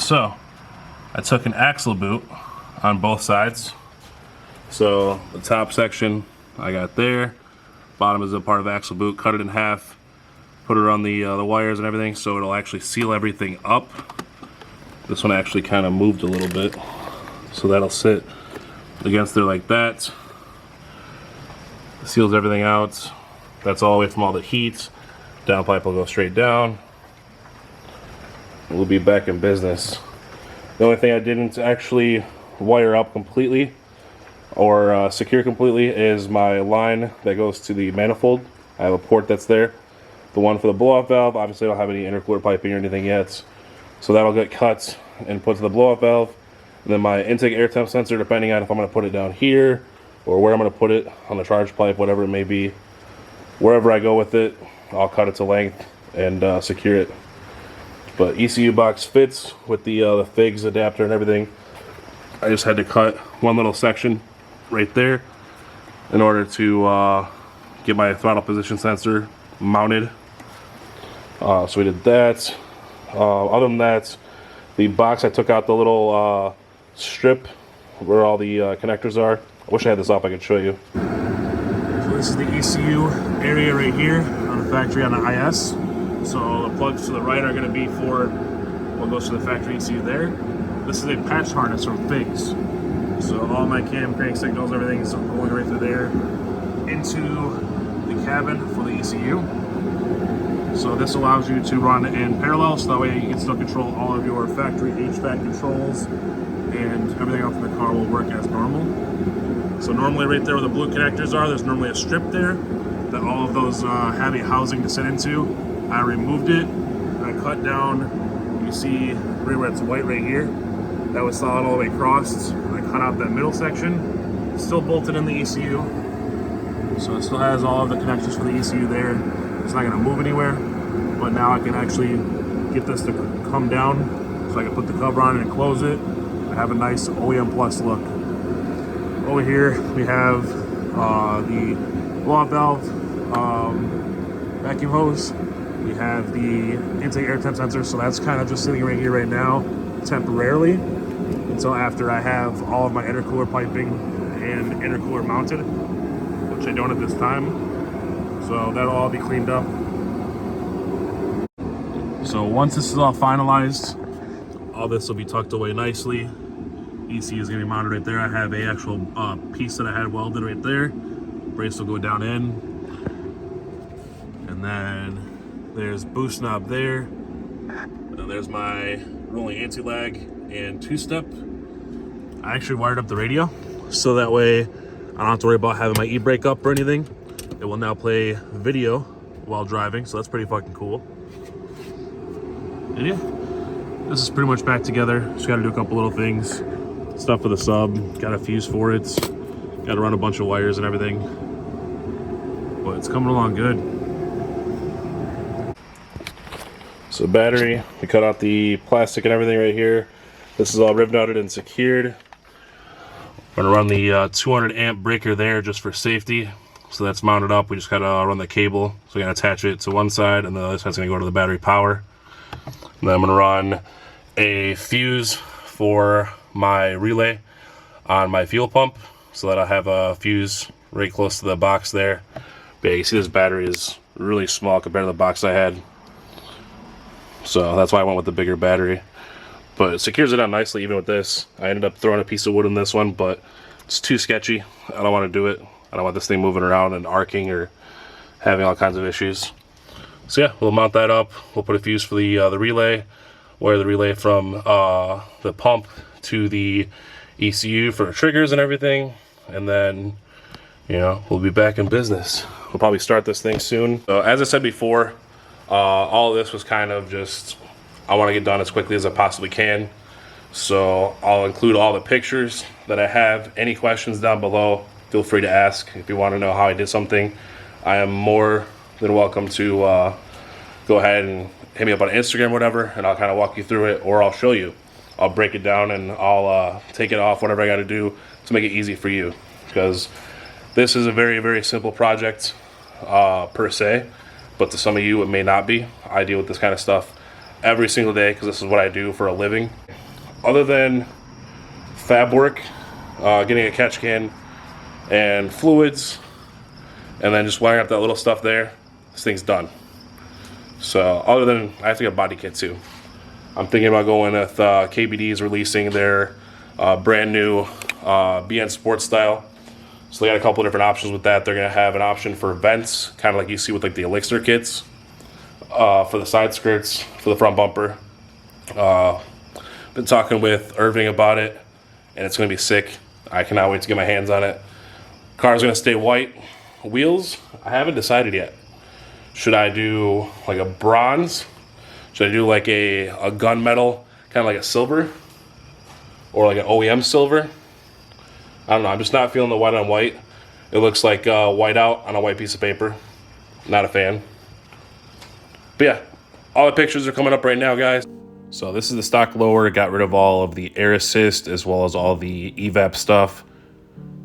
So I took an axle boot on both sides. So the top section I got there, bottom is a part of the axle boot, cut it in half, put it on the wires and everything so it'll actually seal everything up. This one actually kind of moved a little bit, so that'll sit against there like that. Seals everything out. That's all the way from all the heat. Downpipe will go straight down. We'll be back in business. The only thing I didn't actually wire up completely or secure completely is my line that goes to the manifold. I have a port that's there. The one for the blow-off valve, obviously I don't have any intercooler piping or anything yet. So that'll get cut and put to the blow-off valve. And then my intake air temp sensor, depending on if I'm going to put it down here or where I'm going to put it on the charge pipe, whatever it may be. Wherever I go with it, I'll cut it to length and secure it. But ECU box fits with the figs adapter and everything. I just had to cut one little section right there in order to get my throttle position sensor mounted. So we did that. Other than that, the box, I took out the little strip where all the connectors are. I wish I had this off, I could show you. So this is the ECU area right here on the factory on the IS. So the plugs to the right are going to be for what goes to the factory ECU there. This is a patch harness from Figs. So all my cam, crank signals, everything is going right through there into the cabin for the ECU. So this allows you to run in parallel, so that way you can still control all of your factory HVAC controls and everything else in the car will work as normal. So normally right there where the blue connectors are, there's normally a strip there that all of those have a housing to sit into. I removed it and I cut down, you see right where it's white right here, that was solid all the way across. I cut out that middle section, still bolted in the ECU. So it still has all of the connections for the ECU there. It's not going to move anywhere, but now I can actually get this to come down so I can put the cover on it and close it. I have a nice OEM Plus look. Over here we have the blow-off valve vacuum hose. We have the intake air temp sensor, so that's kind of just sitting right here right now temporarily until after I have all of my intercooler piping and intercooler mounted, which I don't at this time. So that'll all be cleaned up. So once this is all finalized, all this will be tucked away nicely. ECU is going to be mounted right there. I have a actual piece that I had welded right there. Brace will go down in. And then there's boost knob there. And there's my rolling anti-lag and two-step. I actually wired up the radio, so that way I don't have to worry about having my e-brake up or anything. It will now play video while driving, so that's pretty fucking cool. And yeah, this is pretty much back together. Just got to do a couple little things. Stuff for the sub, got a fuse for it, got to run a bunch of wires and everything. But it's coming along good. So battery, we cut out the plastic and everything right here. This is all riv knotted and secured. We're gonna run the 200 amp breaker there just for safety. So that's mounted up. We just gotta run the cable. So we're gonna attach it to one side, and the other side's gonna go to the battery power. And then I'm gonna run a fuse for my relay on my fuel pump, so that I have a fuse right close to the box there. But yeah, you see this battery is really small compared to the box I had. So that's why I went with the bigger battery. But it secures it on nicely even with this. I ended up throwing a piece of wood in this one, but it's too sketchy. I don't want to do it. I don't want this thing moving around and arcing or having all kinds of issues. So yeah, we'll mount that up. We'll put a fuse for the relay, wire the relay from the pump to the ECU for triggers and everything, and then, you know, we'll be back in business. We'll probably start this thing soon. So as I said before, all of this was kind of just, I want to get done as quickly as I possibly can. So I'll include all the pictures that I have. Any questions down below, feel free to ask. If you want to know how I did something, I am more than welcome to go ahead and hit me up on Instagram or whatever, and I'll kind of walk you through it, or I'll show you. I'll break it down and I'll take it off, whatever I got to do to make it easy for you. Because this is a very, very simple project per se, but to some of you it may not be. I deal with this kind of stuff every single day because this is what I do for a living. Other than fab work, getting a catch can and fluids, and then just wiring up that little stuff there, this thing's done. So other than, I have to get a body kit too. I'm thinking about going with KBD's releasing their brand new BN Sports style. So they got a couple of different options with that. They're gonna have an option for vents, kind of like you see with like the Elixir kits, for the side skirts, for the front bumper. Been talking with Irving about it, and it's gonna be sick. I cannot wait to get my hands on it. Car's gonna stay white. Wheels, I haven't decided yet. Should I do like a bronze? Should I do like a gunmetal, kind of like a silver? Or like an OEM silver? I don't know, I'm just not feeling the white on white. It looks like white out on a white piece of paper. Not a fan. But yeah, all the pictures are coming up right now, guys. So this is the stock lower. Got rid of all of the air assist as well as all the evap stuff.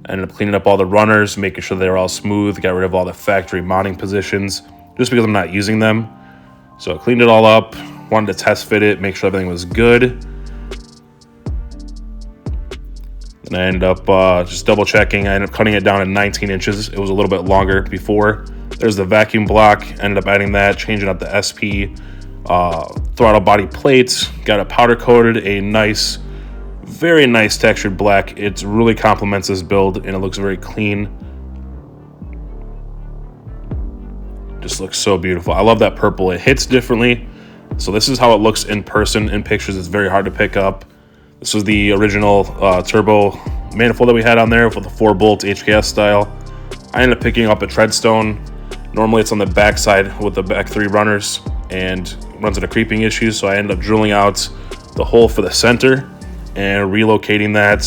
I ended up cleaning up all the runners, making sure they were all smooth. Got rid of all the factory mounting positions just because I'm not using them. So I cleaned it all up. Wanted to test fit it, make sure everything was good. And I ended up just double checking. I ended up cutting it down to 19 inches. It was a little bit longer before. There's the vacuum block. Ended up adding that, changing up the SP throttle body plates. Got it powder coated, a nice, very nice textured black. It really complements this build and it looks very clean. Just looks so beautiful. I love that purple. It hits differently. So this is how it looks in person. In pictures, it's very hard to pick up. This was the original turbo manifold that we had on there with the 4-bolt HKS style. I ended up picking up a treadstone. Normally it's on the back side with the back 3 runners and runs into creeping issues. So I ended up drilling out the hole for the center and relocating that,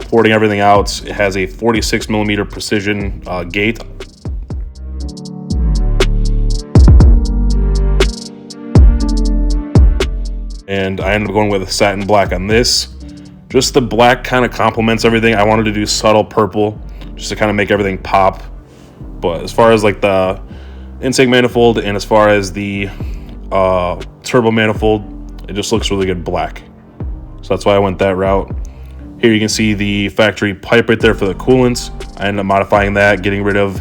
porting everything out. It has a 46mm precision gate. And I ended up going with a satin black on this. Just the black kind of complements everything. I wanted to do subtle purple just to kind of make everything pop. But as far as like the intake manifold and as far as the turbo manifold, it just looks really good black. So that's why I went that route. Here you can see the factory pipe right there for the coolant. I ended up modifying that, getting rid of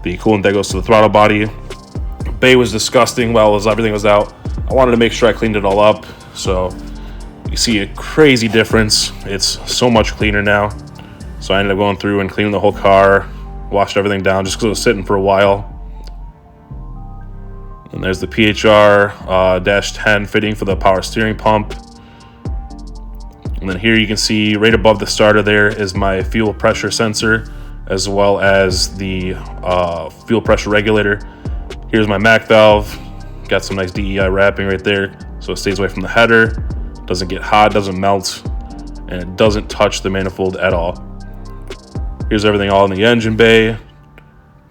the coolant that goes to the throttle body. Bay was disgusting while everything was out. I wanted to make sure I cleaned it all up. So you see a crazy difference. It's so much cleaner now. So I ended up going through and cleaning the whole car, washed everything down just because it was sitting for a while. And there's the PHR-10 fitting for the power steering pump. And then here you can see right above the starter there is my fuel pressure sensor as well as the fuel pressure regulator. Here's my MAC valve. Got some nice DEI wrapping right there so it stays away from the header, doesn't get hot, doesn't melt, and it doesn't touch the manifold at all. Here's everything all in the engine bay,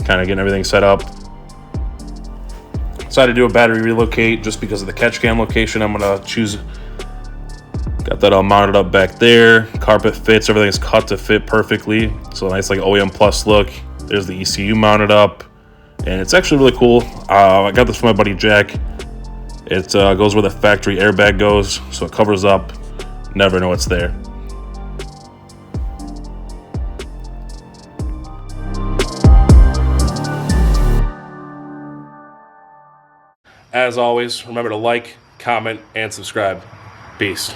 kind of getting everything set up. Decided to do a battery relocate just because of the catch can location. I'm gonna choose, got that all mounted up back there. Carpet fits, everything's cut to fit perfectly. So nice like OEM Plus look. There's the ECU mounted up. And it's actually really cool. I got this from my buddy Jack. It goes where the factory airbag goes, so it covers up. Never know it's there. As always, remember to like, comment, and subscribe. Peace.